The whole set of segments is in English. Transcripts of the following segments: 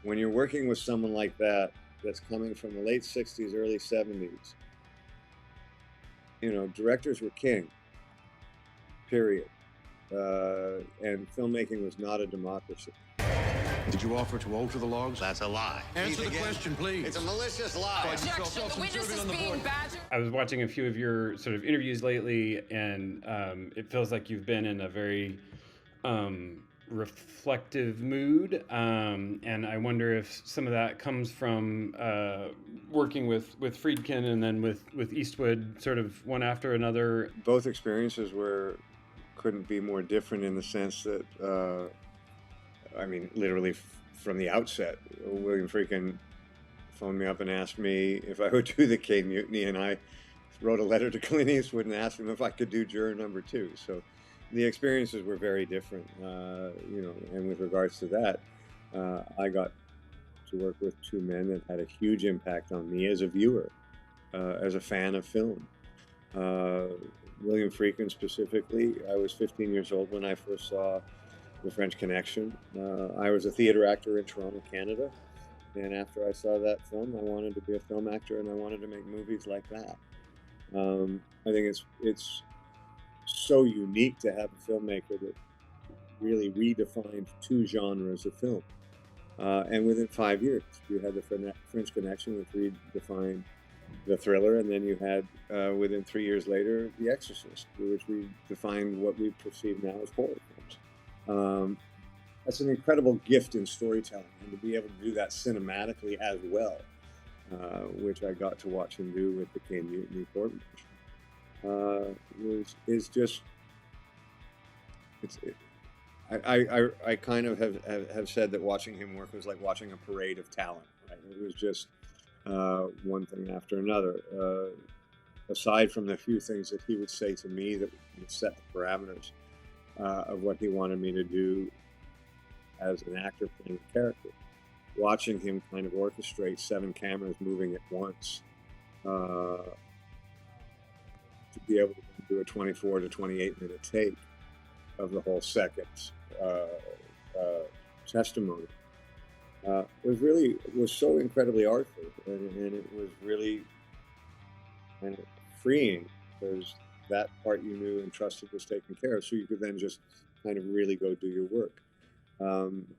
when you're working with someone like that, that's coming from the late 60s, early 70s, directors were king, period. And filmmaking was not a democracy. Did you offer to alter the logs? That's a lie. Answer the question, please. It's a malicious lie. Objection. The witness is being badgered. I was watching a few of your sort of interviews lately, and it feels like you've been in a very reflective mood, and I wonder if some of that comes from working with Friedkin and then with Eastwood, sort of one after another. Both experiences couldn't be more different in the sense that, literally from the outset, William Friedkin phoned me up and asked me if I would do the Caine Mutiny, and I wrote a letter to Clint Eastwood and asked him if I could do Juror No. 2. So the experiences were very different, and with regards to that, I got to work with two men that had a huge impact on me as a viewer, as a fan of film. William Friedkin specifically, I was 15 years old when I first saw The French Connection. I was a theater actor in Toronto, Canada, and after I saw that film, I wanted to be a film actor and I wanted to make movies like that. I think it's so unique to have a filmmaker that really redefined two genres of film. And within 5 years, you had The French Connection, which redefined the thriller, and then you had, within 3 years later, The Exorcist, which redefined what we perceive now as horror films. That's an incredible gift in storytelling, and to be able to do that cinematically as well, which I got to watch him do with the Caine Mutiny Court-Martial, is just. I kind of have said that watching him work was like watching a parade of talent. Right? It was just one thing after another. Aside from the few things that he would say to me that would set the parameters of what he wanted me to do as an actor playing a character, watching him kind of orchestrate 7 cameras moving at once to be able to do a 24 to 28 minute take of the whole second's testimony was so incredibly artful, and it was really kind of freeing, because that part you knew and trusted was taken care of, so you could then just kind of really go do your work.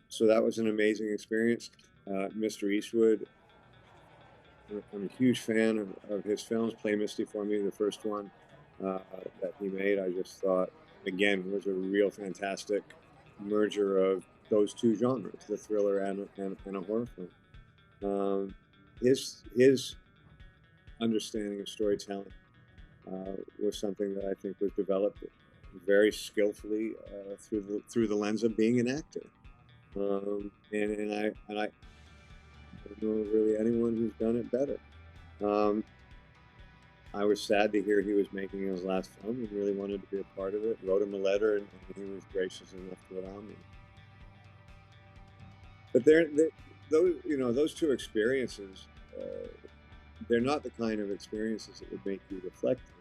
So that was an amazing experience. Mr. Eastwood, I'm a huge fan of his films. Play Misty for Me, the first one that he made, I just thought, again, was a real fantastic merger of those two genres, the thriller and a horror film. His understanding of storytelling was something that I think was developed very skillfully through the lens of being an actor. And I don't know really anyone who's done it better. I was sad to hear he was making his last film and really wanted to be a part of it. Wrote him a letter, and he was gracious enough to allow me. But those two experiences, they're not the kind of experiences that would make you reflective.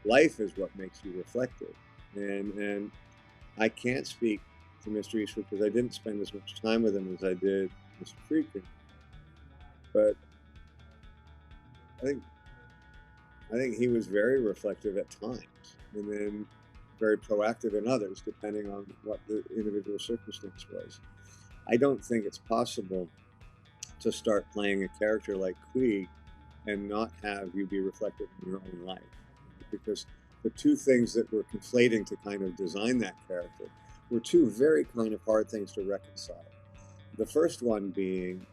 Life is what makes you reflective. And I can't speak to Mr. Eastwood because I didn't spend as much time with him as I did Mr. Friedkin. But I think he was very reflective at times, and then very proactive in others, depending on what the individual circumstance was. I don't think it's possible to start playing a character like Queeg and not have you be reflective in your own life, because the two things that were conflating to kind of design that character were two very kind of hard things to reconcile. The first one being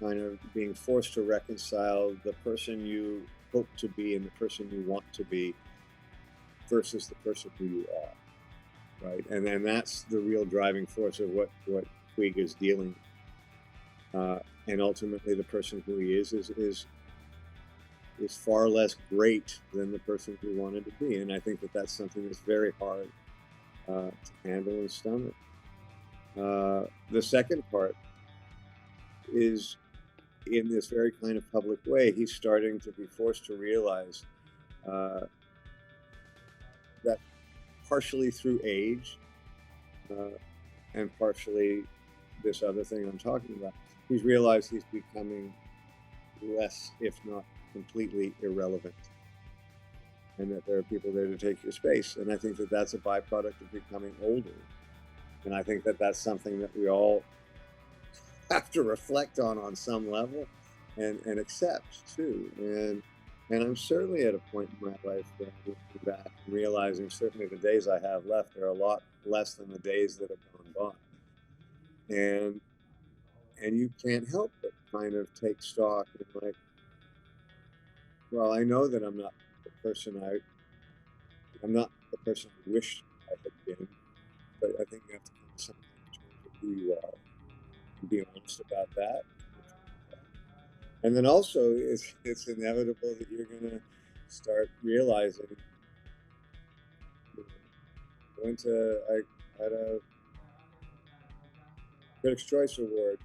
kind of being forced to reconcile the person you hope to be and the person you want to be versus the person who you are, right? And then that's the real driving force of what Queeg is dealing with. And ultimately the person who he is far less great than the person he wanted to be. And I think that that's something that's very hard to handle and stomach. The second part is, in this very kind of public way, he's starting to be forced to realize that partially through age and partially this other thing I'm talking about. He's realized he's becoming less, if not completely, irrelevant, and that there are people there to take your space. And I think that that's a byproduct of becoming older. And I think that that's something that we all have to reflect on some level and accept too. And I'm certainly at a point in my life where I'm looking back and realizing certainly the days I have left are a lot less than the days that have gone by. And you can't help but kind of take stock and like, well, I know that I'm not the person I wished I had been, but I think you have to come to some kind of terms with who you are and be honest about that. And then also, it's inevitable that you're going to start realizing. I had a Critics' Choice Award,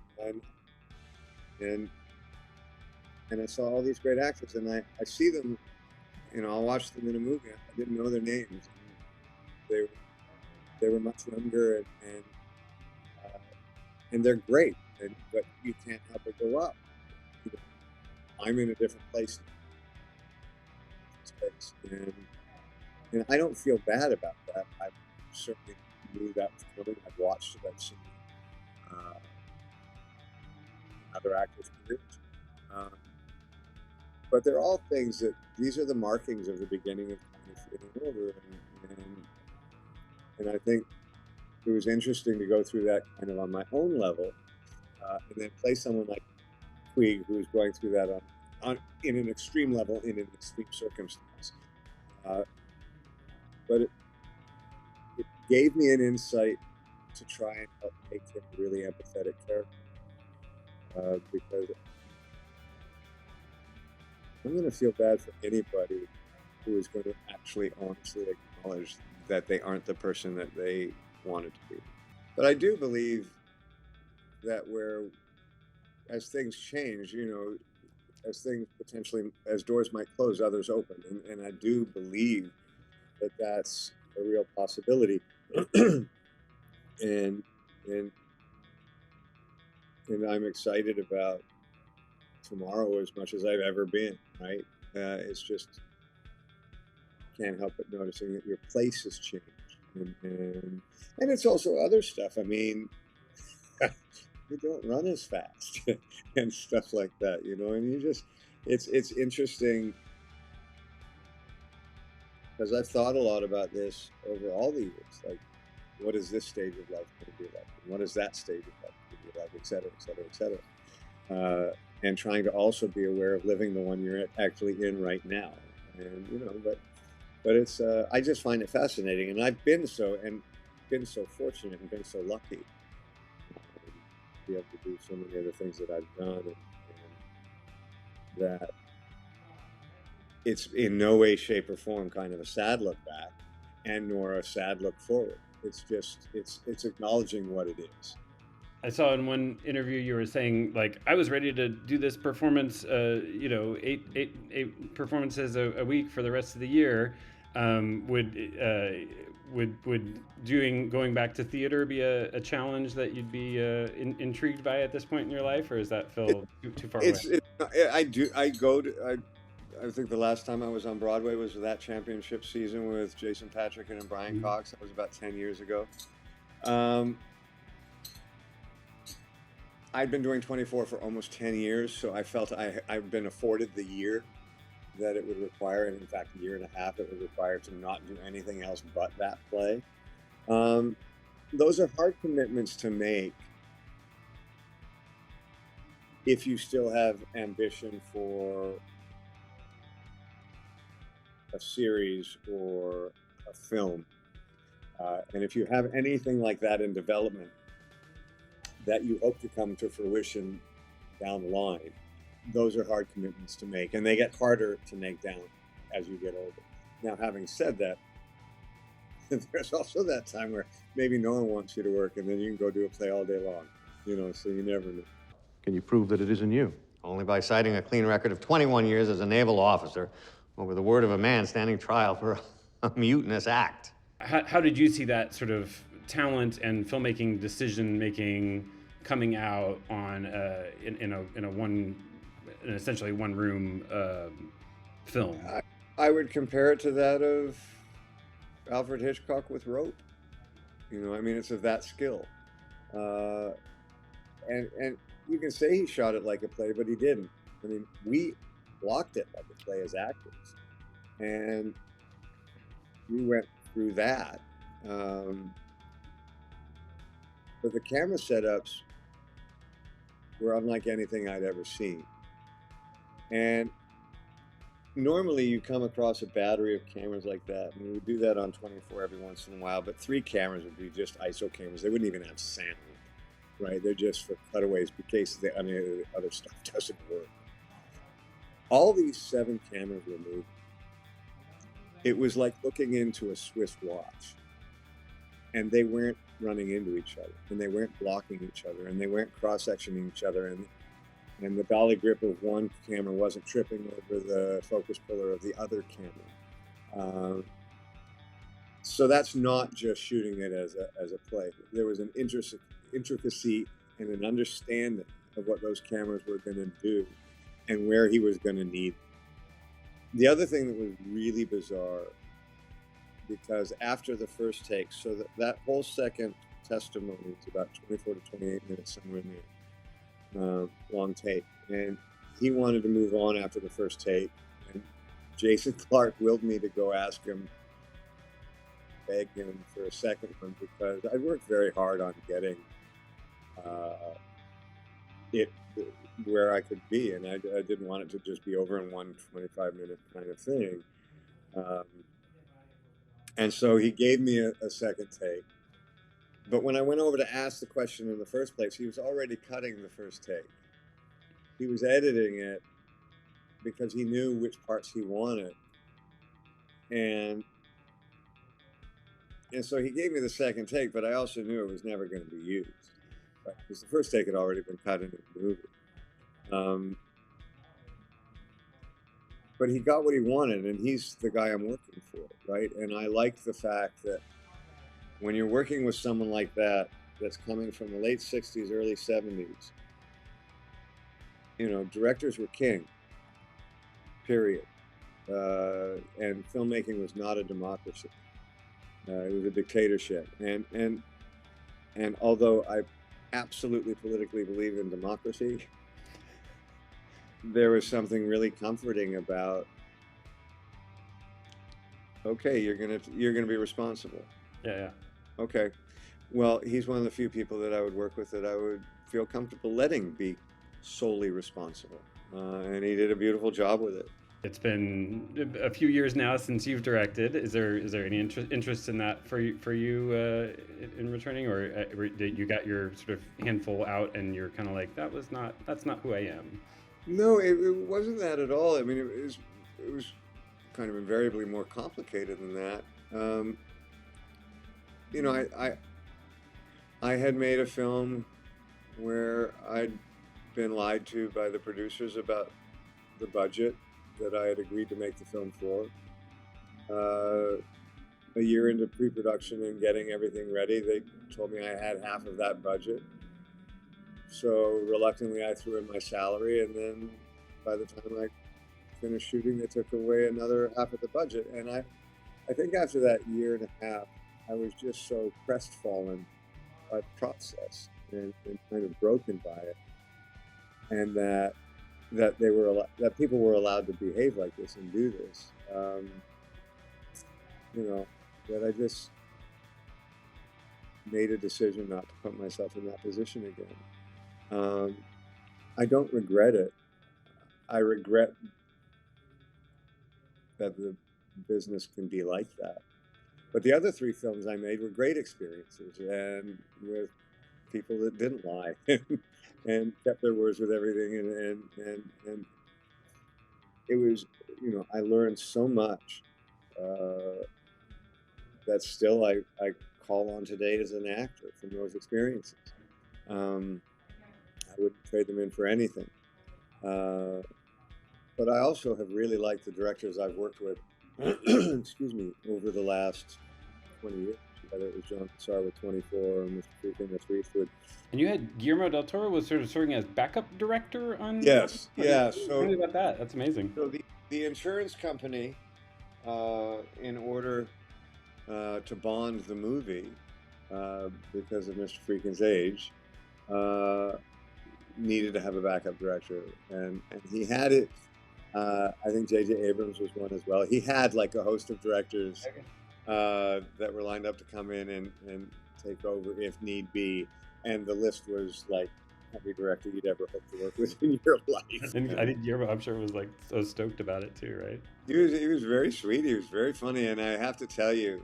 and I saw all these great actors, and I see them, I'll watch them in a movie. I didn't know their names. They were much younger, and they're great, but you can't help but go up. I'm in a different place now. And I don't feel bad about that. I certainly knew that was coming. I've watched it. I've seen other actors' careers. But they're all things these are the markings of the beginning of kind of feeling older. And I think it was interesting to go through that kind of on my own level, and then play someone like Puig, who's going through that in an extreme level, in an extreme circumstance. But it gave me an insight to try and help make him a really empathetic character. Because I'm going to feel bad for anybody who is going to actually honestly acknowledge that they aren't the person that they wanted to be. But I do believe that as things change, as doors might close, others open. And I do believe that that's a real possibility. and I'm excited about tomorrow as much as I've ever been, right? It's just, can't help but noticing that your place has changed. And it's also other stuff. I mean, you don't run as fast and stuff like that, and you just, it's interesting, because I've thought a lot about this over all the years, like, what is this stage of life going to be like? And what is that stage of life going to be like, et cetera, et cetera, et cetera. And trying to also be aware of living the one you're actually in right now. And, but it's, I just find it fascinating. And I've been so fortunate and been so lucky to be able to do so many other things that I've done, and that it's in no way, shape, or form kind of a sad look back, and nor a sad look forward. It's just, it's acknowledging what it is. I saw in one interview you were saying, like, I was ready to do this performance, eight performances a week for the rest of the year. Would going back to theater be a challenge that you'd be intrigued by at this point in your life, or is that Phil too far away? I think the last time I was on Broadway was that championship season with Jason Patrick and Brian Cox. That was about 10 years ago. I'd been doing 24 for almost 10 years, so I felt I've been afforded the year that it would require, and in fact, a year and a half it would require to not do anything else but that play. Those are hard commitments to make if you still have ambition for a series or a film. And if you have anything like that in development that you hope to come to fruition down the line, those are hard commitments to make, and they get harder to make down as you get older. Now, having said that, there's also that time where maybe no one wants you to work, and then you can go do a play all day long, so you never know. Can you prove that it isn't you? Only by citing a clean record of 21 years as a naval officer over the word of a man standing trial for a mutinous act. How did you see that sort of talent and filmmaking decision-making coming out on in essentially one room film? I would compare it to that of Alfred Hitchcock with Rope. You know, I mean, it's of that skill. And you can say he shot it like a play, but he didn't. I mean, we blocked it like a play as actors. And we went through that. But the camera setups were unlike anything I'd ever seen. And normally you come across a battery of cameras like that, and we would do that on 24 every once in a while, but 3 cameras would be just ISO cameras. They wouldn't even have sound, right? They're just for cutaways in case the other stuff doesn't work. All these 7 cameras were moving. It was like looking into a Swiss watch, and they weren't running into each other, and they weren't blocking each other, and they weren't cross-sectioning each other, and the dolly grip of one camera wasn't tripping over the focus puller of the other camera. So that's not just shooting it as a play. There was an intricacy and an understanding of what those cameras were going to do and where he was going to need them. The other thing that was really bizarre, because after the first take, so that whole second testimony is about 24 to 28 minutes, somewhere in there, long take. And he wanted to move on after the first take. And Jason Clarke willed me to go ask him, beg him for a second one, because I worked very hard on getting it where I could be, and I didn't want it to just be over in one 25-minute kind of thing. And so he gave me a second take. But when I went over to ask the question in the first place, he was already cutting the first take. He was editing it because he knew which parts he wanted. And so he gave me the second take, but I also knew it was never going to be used, right? Because the first take had already been cut into the movie. But he got what he wanted, and he's the guy I'm working for, right? And I like the fact that when you're working with someone like that, that's coming from the late 60s, early 70s, you know, directors were king, period. And filmmaking was not a democracy. It was a dictatorship. And although I absolutely politically believe in democracy, there was something really comforting about, okay, you're gonna be responsible. Yeah. Okay. Well, he's one of the few people that I would work with that I would feel comfortable letting be solely responsible. And he did a beautiful job with it. It's been a few years now since you've directed. Is there any interest in that for you in returning, or you got your sort of handful out and you're kind of like, that's not who I am? No, it wasn't that at all. I mean, it was kind of invariably more complicated than that. You know, I had made a film where I'd been lied to by the producers about the budget that I had agreed to make the film for. A year into pre-production and getting everything ready, they told me I had half of that budget. So reluctantly, I threw in my salary, and then by the time I finished shooting, they took away another half of the budget. And I think after that year and a half, I was just so crestfallen by the process and kind of broken by it, and that people were allowed to behave like this and do this. You know, that I just made a decision not to put myself in that position again. I don't regret it. I regret that the business can be like that. But the other 3 films I made were great experiences, and with people that didn't lie and kept their words with everything. And it was, you know, I learned so much that still I call on today as an actor from those experiences. I wouldn't trade them in for anything. But I also have really liked the directors I've worked with, excuse me, over the last 20 years. whether it was John Cassar with 24 or Mr. Friedkin with Eastwood. And you had Guillermo del Toro was sort of serving as backup director on. Yes, yeah. Tell me about that. That's amazing. So the insurance company, in order to bond the movie, because of Mr. Friedkin's age, needed to have a backup director, and he had it. I think J.J. Abrams was one as well. He had like a host of directors that were lined up to come in and take over if need be, and the list was like every director you'd ever hope to work with in your life. And I think Guillermo, I'm sure, was like so stoked about it too, right? He was very sweet. He was very funny, and I have to tell you,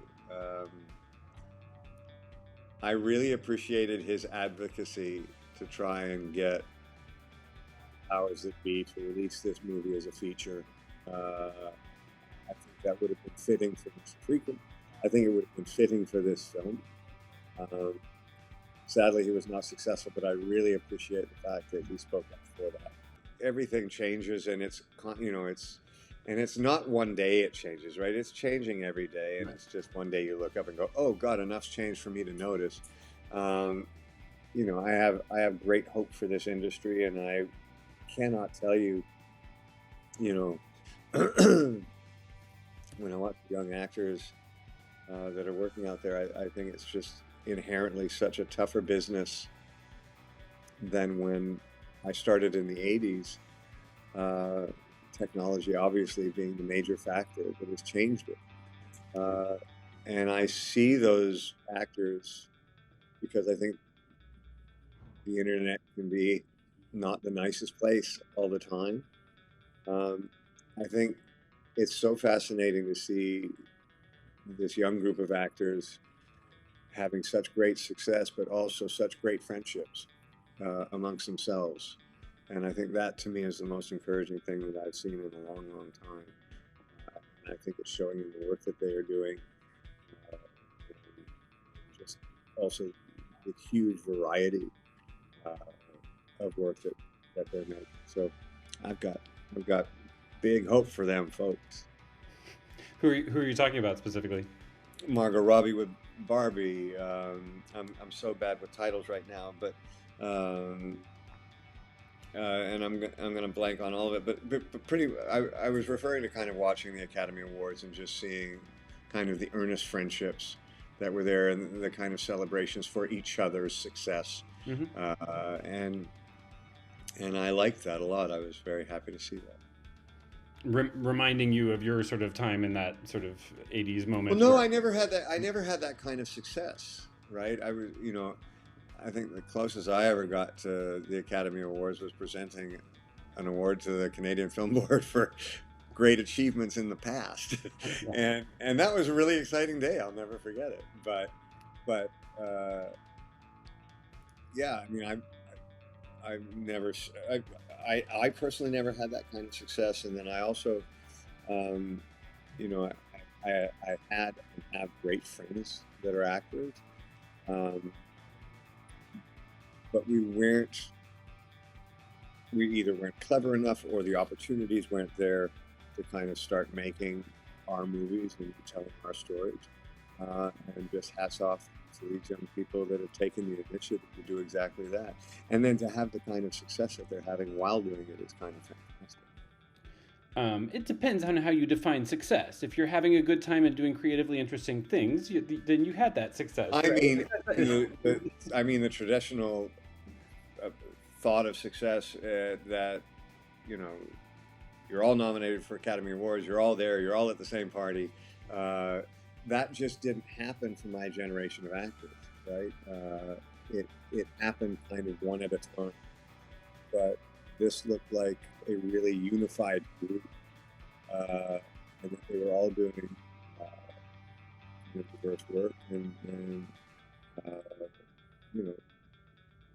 I really appreciated his advocacy to try and get powers that be to release this movie as a feature. I think that would have been fitting for Mr. Friedkin. I think it would have been fitting for this film. Sadly, he was not successful, but I really appreciate the fact that he spoke up for that. Everything changes, and it's not one day it changes, right? It's changing every day, and it's just one day you look up and go, "Oh God, enough's changed for me to notice." I have great hope for this industry, and I cannot tell you, when I watch young actors that are working out there, I think it's just inherently such a tougher business than when I started in the 80s. Technology obviously being the major factor that has changed it. And I see those actors, because I think the internet can be not the nicest place all the time. I think it's so fascinating to see this young group of actors having such great success, but also such great friendships amongst themselves. And I think that, to me, is the most encouraging thing that I've seen in a long, long time. And I think it's showing in the work that they are doing. And just also the huge variety of work that they're making. So I've got big hope for them, folks. Who are you talking about specifically? Margot Robbie with Barbie. I'm so bad with titles right now, but and I'm gonna blank on all of it. But I was referring to kind of watching the Academy Awards and just seeing kind of the earnest friendships that were there and the kind of celebrations for each other's success. Mm-hmm. And I liked that a lot. I was very happy to see that. Reminding you of your sort of time in that sort of 80s moment. Well, no, I never had that kind of success, right? I was, I think the closest I ever got to the Academy Awards was presenting an award to the Canadian Film Board for great achievements in the past. and that was a really exciting day. I'll never forget it. But yeah, I mean, I personally never had that kind of success. And then I also, I had and have great friends that are actors. But we either weren't clever enough or the opportunities weren't there to kind of start making our movies and telling our stories. And just hats off to these young people that have taken the initiative to do exactly that. And then to have the kind of success that they're having while doing it is kind of fantastic. It depends on how you define success. If you're having a good time and doing creatively interesting things, then you had that success. I mean, the traditional thought of success that, you're all nominated for Academy Awards, you're all there, you're all at the same party. That just didn't happen for my generation of actors, right? It happened kind of one at a time. But this looked like a really unified group, and that they were all doing diverse work. And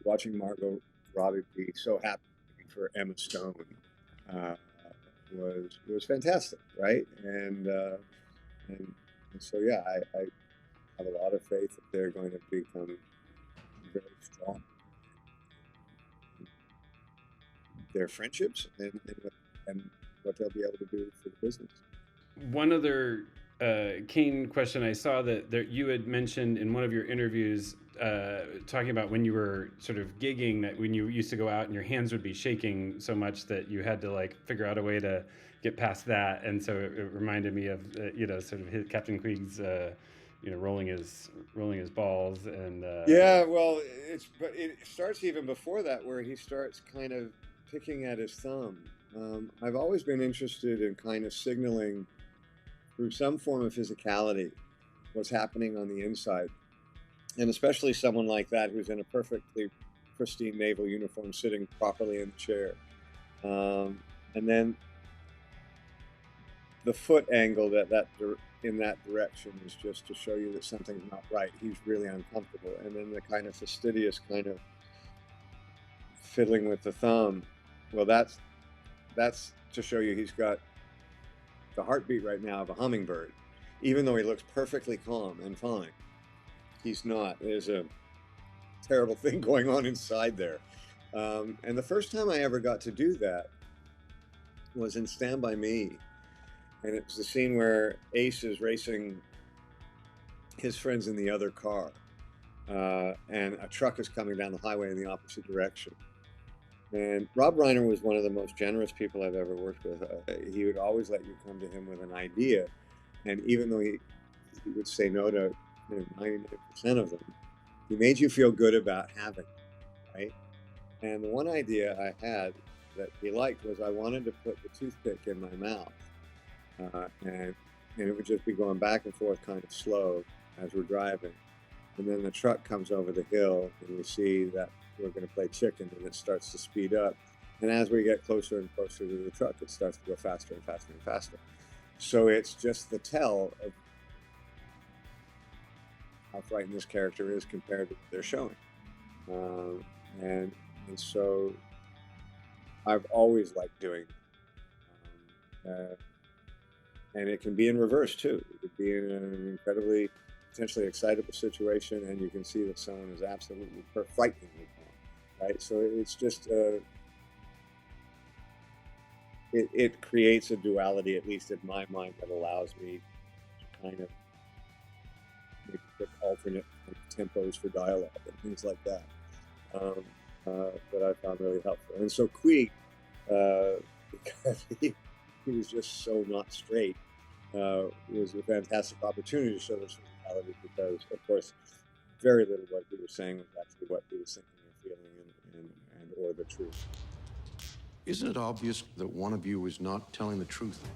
watching Margot Robbie be so happy for Emma Stone was fantastic, right? And so yeah, I have a lot of faith that they're going to become very strong. Their friendships and what they'll be able to do for the business. One other Caine question. I saw that you had mentioned in one of your interviews talking about when you were sort of gigging, that when you used to go out and your hands would be shaking so much that you had to like figure out a way to get past that. And so it reminded me of sort of Captain Queeg's rolling his balls and Yeah, well, but it starts even before that, where he starts kind of picking at his thumb. I've always been interested in kind of signaling through some form of physicality what's happening on the inside, and especially someone like that who's in a perfectly pristine naval uniform, sitting properly in the chair, and then the foot angle in that direction is just to show you that something's not right. He's really uncomfortable. And then the kind of fastidious kind of fiddling with the thumb. Well, that's to show you he's got the heartbeat right now of a hummingbird. Even though he looks perfectly calm and fine, he's not. There's a terrible thing going on inside there. And the first time I ever got to do that was in Stand By Me. And it's the scene where Ace is racing his friends in the other car, and a truck is coming down the highway in the opposite direction. And Rob Reiner was one of the most generous people I've ever worked with. He would always let you come to him with an idea, and even though he would say no to 99% of them, he made you feel good about having it, right? And the one idea I had that he liked was I wanted to put the toothpick in my mouth. And it would just be going back and forth kind of slow as we're driving. And then the truck comes over the hill and we see that we're going to play chicken, and it starts to speed up. And as we get closer and closer to the truck, it starts to go faster and faster and faster. So it's just the tell of how frightened this character is compared to what they're showing. And so I've always liked doing and it can be in reverse too. It could be in an incredibly, potentially excitable situation, and you can see that someone is absolutely frighteningly calm, right? So it's just, it creates a duality, at least in my mind, that allows me to kind of maybe pick alternate tempos for dialogue and things like that, that I found really helpful. And so Queeg, because he was just so not straight, was a fantastic opportunity to show this physicality, because, of course, very little what he was saying was actually what he was thinking and feeling and or the truth. Isn't it obvious that one of you is not telling the truth?